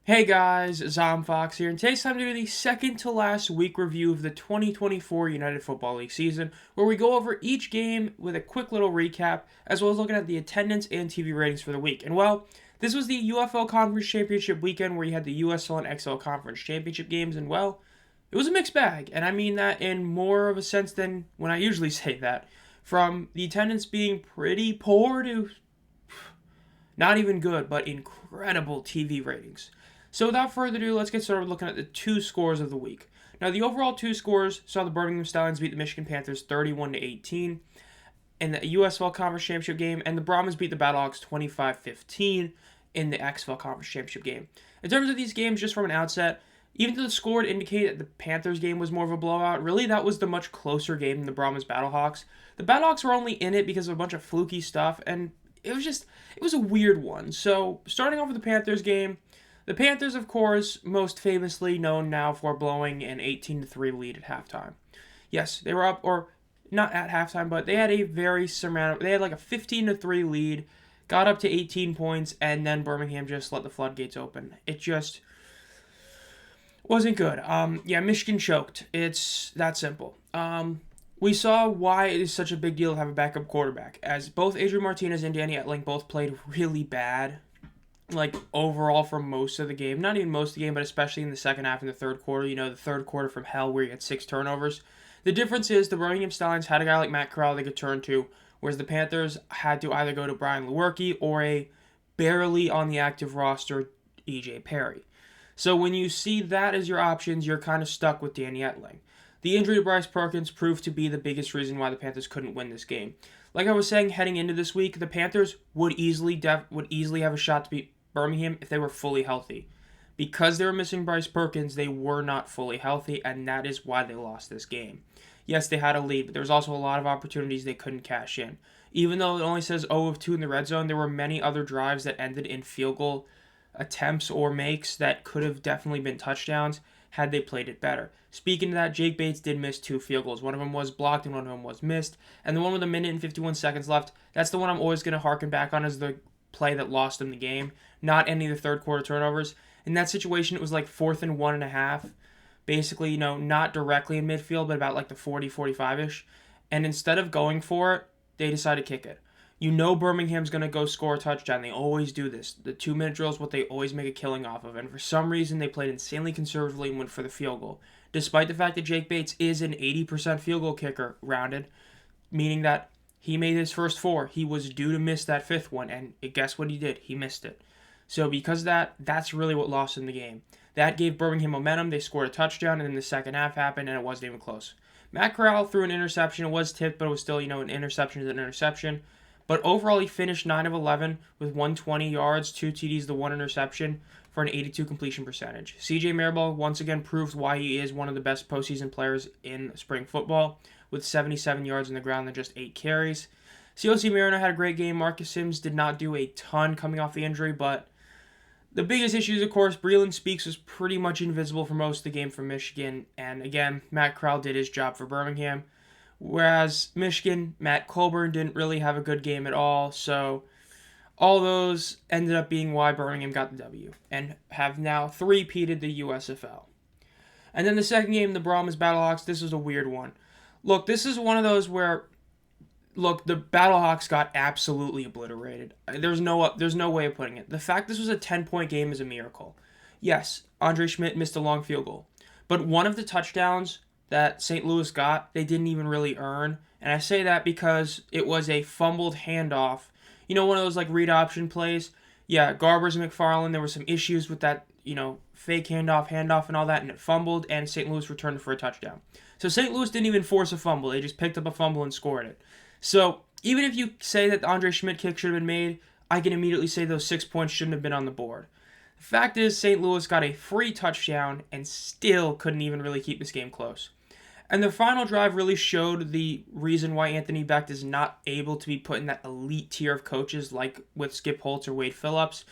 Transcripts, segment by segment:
Hey guys, Fox here, and today's time to do the second to last week review of the 2024 United Football League season, where we go over each game with a quick little recap, as well as looking at the attendance and TV ratings for the week. And well, this was the UFL Conference Championship weekend where you had the USL and XL Conference Championship games, and well, it was a mixed bag, and I mean that in more of a sense than when I usually say that. From the attendance being pretty poor to not even good, but incredible TV ratings. So without further ado, let's get started looking at the two scores of the week. Now, the overall two scores saw the Birmingham Stallions beat the Michigan Panthers 31-18 in the USFL Conference Championship game, and the Brahmas beat the Battlehawks 25-15 in the XFL Conference Championship game. In terms of these games, just from an outset, even though the score would indicate that the Panthers game was more of a blowout, really that was the much closer game than the Brahmas Battlehawks. The Battlehawks were only in it because of a bunch of fluky stuff, and it was a weird one. So, starting off with the Panthers game, the Panthers, of course, most famously known now for blowing an 18-3 lead at halftime. Yes, they were up, or not at halftime, but they had a they had like a 15-3 lead, got up to 18 points, and then Birmingham just let the floodgates open. It just wasn't good. Michigan choked. It's that simple. We saw why it is such a big deal to have a backup quarterback, as both Adrian Martinez and Danny Etling both played really bad, like overall for most of the game. Not even most of the game, but especially in the second half and the third quarter. You know, the third quarter from hell where you had 6 turnovers. The difference is the Birmingham Stallions had a guy like Matt Corral they could turn to, whereas the Panthers had to either go to Brian Lewerke or a barely on the active roster EJ Perry. So when you see that as your options, you're kind of stuck with Danny Etling. The injury to Bryce Perkins proved to be the biggest reason why the Panthers couldn't win this game. Like I was saying, heading into this week, the Panthers would easily have a shot to beat Birmingham if they were fully healthy. Because they were missing Bryce Perkins, they were not fully healthy, and that is why they lost this game. Yes, they had a lead, but there was also a lot of opportunities they couldn't cash in. Even though it only says 0 of 2 in the red zone, there were many other drives that ended in field goal attempts or makes that could have definitely been touchdowns had they played it better. Speaking of that, Jake Bates did miss 2 field goals. One of them was blocked and one of them was missed. And the one with a minute and 51 seconds left, that's the one I'm always going to harken back on as the play that lost them the game, not any of the third quarter turnovers. In that situation, it was like 4th and 1.5. Basically, not directly in midfield, but about like the 40, 45-ish. And instead of going for it, they decided to kick it. You know Birmingham's going to go score a touchdown. They always do this. The 2-minute drill is what they always make a killing off of. And for some reason, they played insanely conservatively and went for the field goal. Despite the fact that Jake Bates is an 80% field goal kicker rounded, meaning that he made his first 4. He was due to miss that 5th one, and guess what he did? He missed it. So because of that, that's really what lost in the game. That gave Birmingham momentum. They scored a touchdown, and then the second half happened, and it wasn't even close. Matt Corral threw an interception. It was tipped, but it was still, an interception is an interception. But overall, he finished 9 of 11 with 120 yards, 2 TDs, the 1 interception for an 82 completion percentage. CJ Marable once again proved why he is one of the best postseason players in spring football with 77 yards on the ground and just 8 carries. COC Marino had a great game. Marcus Sims did not do a ton coming off the injury, but the biggest issue is, of course, Breland Speaks was pretty much invisible for most of the game for Michigan. And again, Matt Corral did his job for Birmingham. Whereas Michigan, Matt Colburn didn't really have a good game at all. So all those ended up being why Birmingham got the W and have now three-peated the USFL. And then the second game, the Brahmas Battlehawks, this was a weird one. Look, this is one of those where, the Battlehawks got absolutely obliterated. There's no way of putting it. The fact this was a 10-point game is a miracle. Yes, Andre Schmidt missed a long field goal. But one of the touchdowns that St. Louis got, they didn't even really earn. And I say that because it was a fumbled handoff. One of those read option plays. Yeah, Garbers and McFarland, there were some issues with that, fake handoff and all that, and it fumbled, and St. Louis returned for a touchdown. So St. Louis didn't even force a fumble. They just picked up a fumble and scored it. So even if you say that the Andre Schmidt kick should have been made, I can immediately say those 6 points shouldn't have been on the board. The fact is, St. Louis got a free touchdown and still couldn't even really keep this game close. And the final drive really showed the reason why Anthony Becht is not able to be put in that elite tier of coaches like with Skip Holtz or Wade Phillips.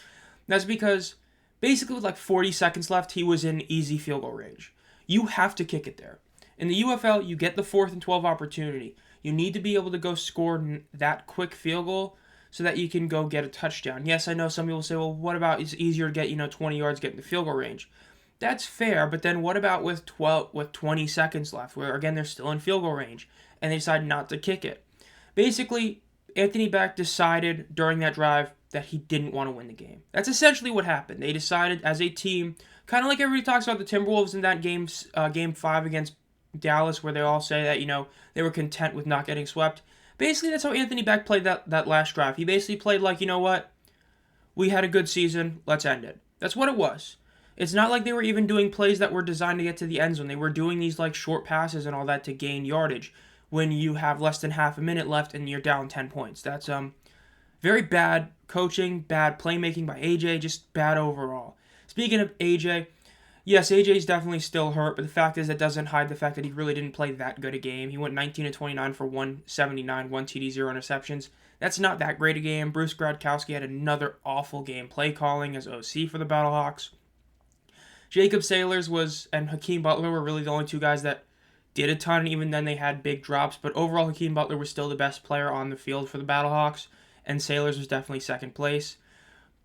That's because basically with 40 seconds left, he was in easy field goal range. You have to kick it there. In the UFL, you get the 4th and 12 opportunity. You need to be able to go score that quick field goal so that you can go get a touchdown. Yes, I know some people say, well, what about it's easier to get 20 yards, get in the field goal range. That's fair, but then what about with 20 seconds left, where again they're still in field goal range and they decide not to kick it? Basically, Anthony Beck decided during that drive that he didn't want to win the game. That's essentially what happened. They decided as a team, kind of like everybody talks about the Timberwolves in that game 5 against Dallas, where they all say that they were content with not getting swept. Basically, that's how Anthony Beck played that last drive. He basically played like, you know what? We had a good season. Let's end it. That's what it was. It's not like they were even doing plays that were designed to get to the end zone. They were doing these like short passes and all that to gain yardage when you have less than half a minute left and you're down 10 points. That's very bad coaching, bad playmaking by AJ, just bad overall. Speaking of AJ, yes, AJ is definitely still hurt, but the fact is that doesn't hide the fact that he really didn't play that good a game. He went 19-29 for 179, 1 TD, 0 interceptions. That's not that great a game. Bruce Gradkowski had another awful game play calling as OC for the Battlehawks. Jacob Sailors and Hakeem Butler were really the only two guys that did a ton, and even then they had big drops, but overall Hakeem Butler was still the best player on the field for the Battlehawks, and Sailors was definitely second place.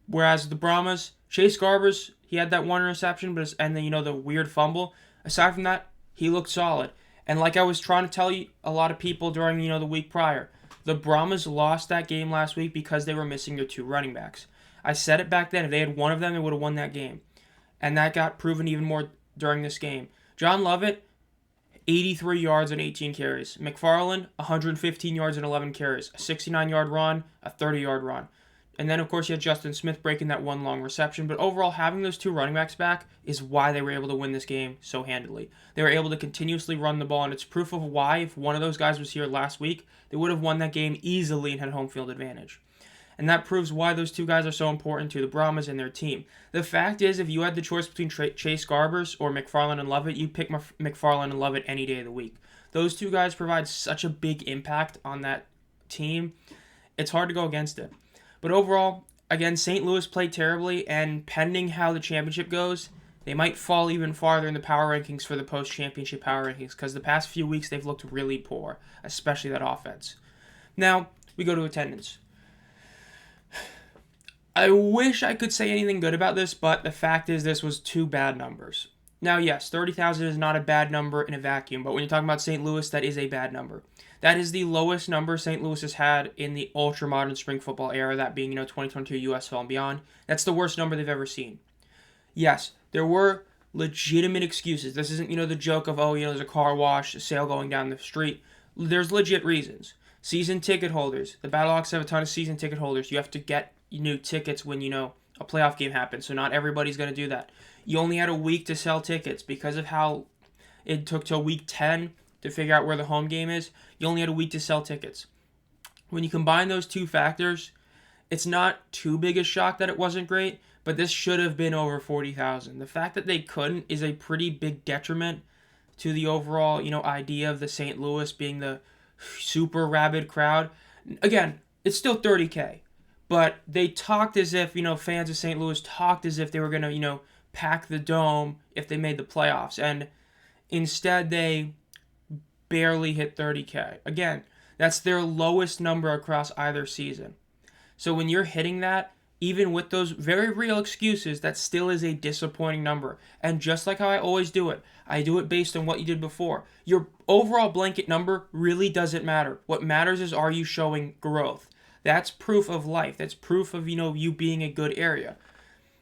Whereas the Brahmas, Chase Garbers, he had that one interception, and then the weird fumble. Aside from that, he looked solid. And like I was trying to tell you, a lot of people during the week prior, the Brahmas lost that game last week because they were missing their two running backs. I said it back then. If they had one of them, they would have won that game. And that got proven even more during this game. John Lovett, 83 yards and 18 carries. McFarland, 115 yards and 11 carries. A 69-yard run, a 30-yard run. And then, of course, you had Justin Smith breaking that one long reception. But overall, having those two running backs back is why they were able to win this game so handily. They were able to continuously run the ball, and it's proof of why, if one of those guys was here last week, they would have won that game easily and had home field advantage. And that proves why those two guys are so important to the Brahmas and their team. The fact is, if you had the choice between Chase Garbers or McFarland and Lovett, you'd pick McFarland and Lovett any day of the week. Those two guys provide such a big impact on that team. It's hard to go against it. But overall, again, St. Louis played terribly, and pending how the championship goes, they might fall even farther in the power rankings for the post-championship power rankings, because the past few weeks they've looked really poor, especially that offense. Now, we go to attendance. I wish I could say anything good about this, but the fact is this was two bad numbers. Now, yes, 30,000 is not a bad number in a vacuum, but when you're talking about St. Louis, that is a bad number. That is the lowest number St. Louis has had in the ultra-modern spring football era, that being 2022 UFL and beyond. That's the worst number they've ever seen. Yes, there were legitimate excuses. This isn't, the joke of, there's a car wash, a sale going down the street. There's legit reasons. Season ticket holders. The Battlehawks have a ton of season ticket holders. You have to get new tickets when, a playoff game happens, so not everybody's going to do that. You only had a week to sell tickets because of how it took till week 10 to figure out where the home game is. You only had a week to sell tickets. When you combine those two factors, it's not too big a shock that it wasn't great, but this should have been over 40,000. The fact that they couldn't is a pretty big detriment to the overall, idea of the St. Louis being the super rabid crowd. Again, it's still 30K. But they talked as if, fans of St. Louis talked as if they were going to, pack the dome if they made the playoffs. And instead, they barely hit 30K. Again, that's their lowest number across either season. So when you're hitting that, even with those very real excuses, that still is a disappointing number. And just like how I always do it, I do it based on what you did before. Your overall blanket number really doesn't matter. What matters is, are you showing growth? That's proof of life. That's proof of, you being a good area.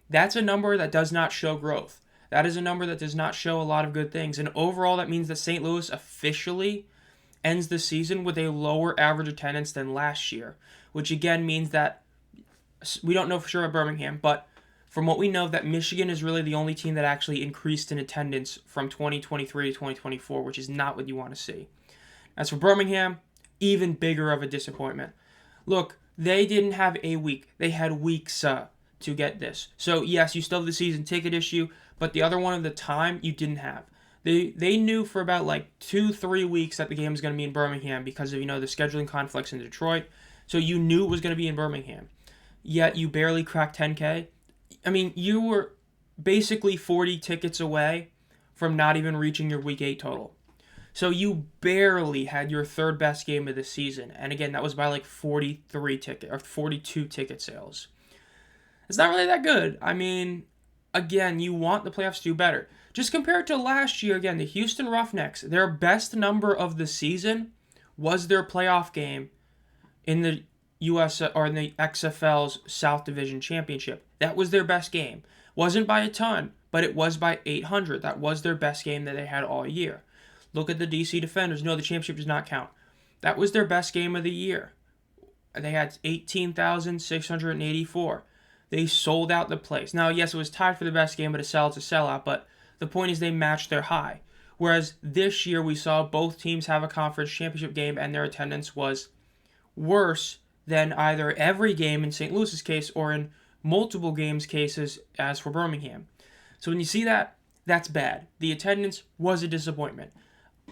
That's a number that does not show growth. That is a number that does not show a lot of good things. And overall, that means that St. Louis officially ends the season with a lower average attendance than last year, which again means that we don't know for sure at Birmingham, but from what we know, that Michigan is really the only team that actually increased in attendance from 2023 to 2024, which is not what you want to see. As for Birmingham, even bigger of a disappointment. Look, they didn't have a week. They had weeks to get this. So, yes, you still have the season ticket issue, but the other one of the time you didn't have. They knew for about 2-3 weeks that the game was going to be in Birmingham because of, the scheduling conflicts in Detroit. So you knew it was going to be in Birmingham. Yet you barely cracked 10K. I mean, you were basically 40 tickets away from not even reaching your Week 8 total. So you barely had your third best game of the season. And again, that was by like 42 ticket sales. It's not really that good. I mean, again, you want the playoffs to do better. Just compared to last year, again, the Houston Roughnecks, their best number of the season was their playoff game in the in the XFL's South Division Championship. That was their best game. Wasn't by a ton, but it was by 800. That was their best game that they had all year. Look at the DC Defenders. No, the championship does not count. That was their best game of the year. They had 18,684. They sold out the place. Now, yes, it was tied for the best game, but a sellout's a sellout. But the point is they matched their high. Whereas this year we saw both teams have a conference championship game and their attendance was worse than either every game in St. Louis's case or in multiple games cases as for Birmingham. So when you see that, that's bad. The attendance was a disappointment.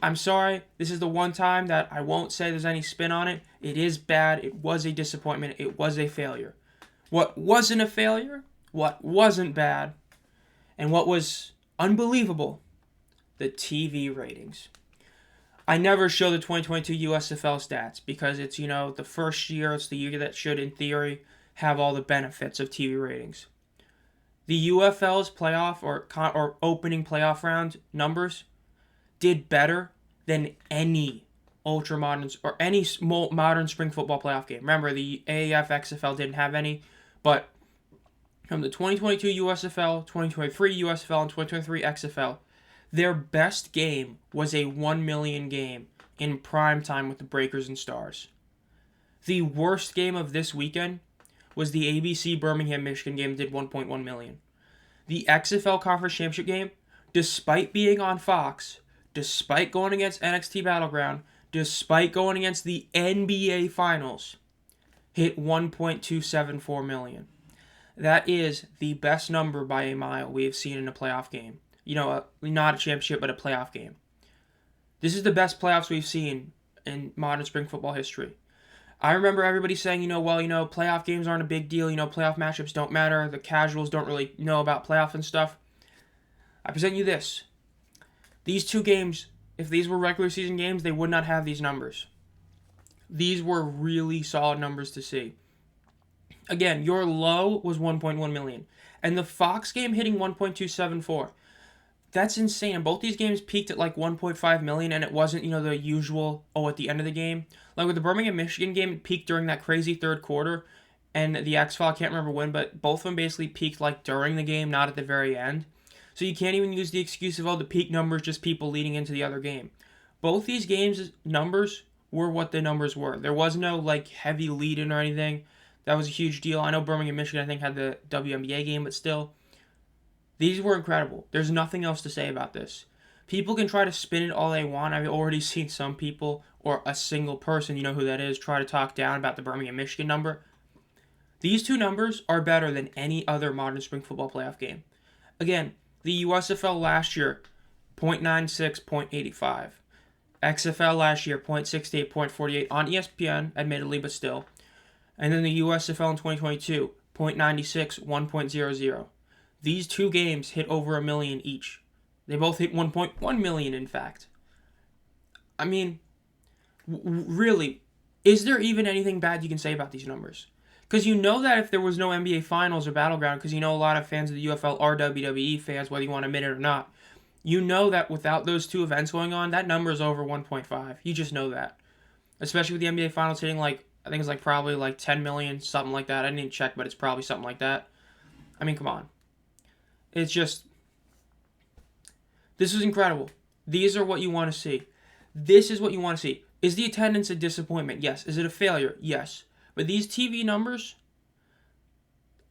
I'm sorry, this is the one time that I won't say there's any spin on it. It is bad. It was a disappointment. It was a failure. What wasn't a failure, what wasn't bad, and what was unbelievable, the TV ratings. I never show the 2022 USFL stats because it's, the first year, it's the year that should, in theory, have all the benefits of TV ratings. The UFL's playoff or opening playoff round numbers did better than any ultra-modern or any modern spring football playoff game. Remember, the AAF XFL didn't have any, but from the 2022 USFL, 2023 USFL, and 2023 XFL, their best game was a 1 million game in prime time with the Breakers and Stars. The worst game of this weekend was the ABC Birmingham Michigan game that did 1.1 million. The XFL Conference Championship game, despite being on Fox, despite going against NXT Battleground, despite going against the NBA Finals, hit 1.274 million. That is the best number by a mile we have seen in a playoff game. Not a championship, but a playoff game. This is the best playoffs we've seen in modern spring football history. I remember everybody saying, playoff games aren't a big deal. Playoff matchups don't matter. The casuals don't really know about playoff and stuff. I present you this. These two games, if these were regular season games, they would not have these numbers. These were really solid numbers to see. Again, your low was 1.1 million. And the Fox game hitting 1.274. That's insane. Both these games peaked at like 1.5 million, and it wasn't, the usual, at the end of the game. Like with the Birmingham, Michigan game, it peaked during that crazy third quarter, and the XFL, I can't remember when, but both of them basically peaked like during the game, not at the very end. So you can't even use the excuse of, the peak numbers, just people leading into the other game. Both these games' numbers were what the numbers were. There was no, heavy lead-in or anything. That was a huge deal. I know Birmingham, Michigan, I think, had the WNBA game, but still. These were incredible. There's nothing else to say about this. People can try to spin it all they want. I've already seen some people, or a single person, you know who that is, try to talk down about the Birmingham, Michigan number. These two numbers are better than any other modern spring football playoff game. Again, the USFL last year, 0.96, 0.85. XFL last year, 0.68, 0.48 on ESPN, admittedly, but still. And then the USFL in 2022, 0.96, 1.00. These two games hit over 1 million each. They both hit 1.1 million, in fact. I mean, really, is there even anything bad you can say about these numbers? Because that if there was no NBA Finals or Battleground, because a lot of fans of the UFL are WWE fans, whether you want to admit it or not, that without those two events going on, that number is over 1.5. You just know that. Especially with the NBA Finals hitting I think it's probably 10 million, something like that. I didn't check, but it's probably something like that. I mean, come on. It's just, this is incredible. These are what you want to see. This is what you want to see. Is the attendance a disappointment? Yes. Is it a failure? Yes. But these TV numbers,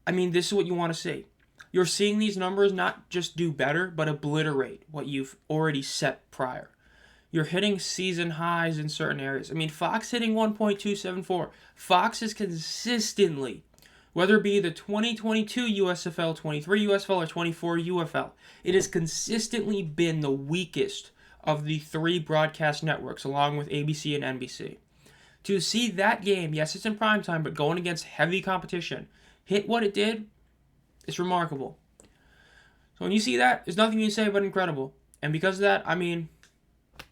this is what you want to see. You're seeing these numbers not just do better, but obliterate what you've already set prior. You're hitting season highs in certain areas. Fox hitting 1.274. Fox is consistently, whether it be the 2022 USFL, 23 USFL, or 24 UFL, it has consistently been the weakest of the three broadcast networks, along with ABC and NBC. To see that game, yes, it's in primetime, but going against heavy competition, hit what it did, it's remarkable. So when you see that, there's nothing you can say but incredible. And because of that,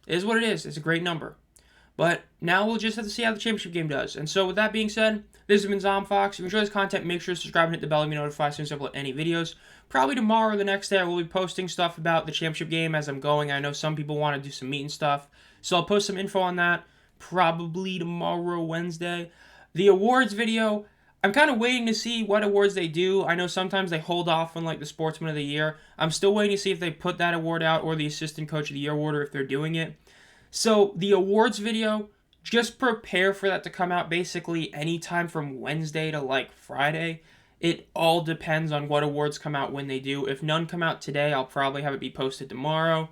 It is what it is. It's a great number. But now we'll just have to see how the championship game does. And so with that being said, this has been Zomfox. If you enjoy this content, make sure to subscribe and hit the bell to be notified as soon as I upload any videos. Probably tomorrow or the next day, I will be posting stuff about the championship game as I'm going. I know some people want to do some meet and stuff. So I'll post some info on that probably tomorrow, Wednesday. The awards video, I'm kind of waiting to see what awards they do. I know sometimes they hold off on like the Sportsman of the Year. I'm still waiting to see if they put that award out or the Assistant Coach of the Year award or if they're doing it. So the awards video, just prepare for that to come out basically anytime from Wednesday to like Friday. It all depends on what awards come out when they do. If none come out today, I'll probably have it be posted tomorrow.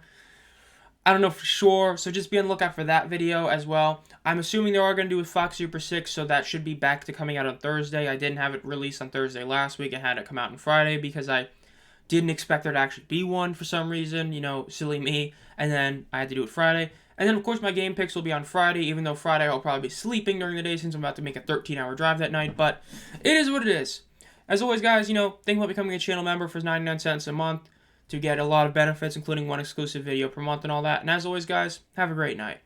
I don't know for sure, so just be on the lookout for that video as well. I'm assuming they are going to do with Fox Super 6, so that should be back to coming out on Thursday. I didn't have it released on Thursday last week. I had it come out on Friday because I didn't expect there to actually be one for some reason, silly me, and then I had to do it Friday. And then, of course, my game picks will be on Friday, even though Friday I'll probably be sleeping during the day since I'm about to make a 13-hour drive that night, but it is what it is. As always, guys, think about becoming a channel member for 99 cents a month to get a lot of benefits, including one exclusive video per month and all that. And as always, guys, have a great night.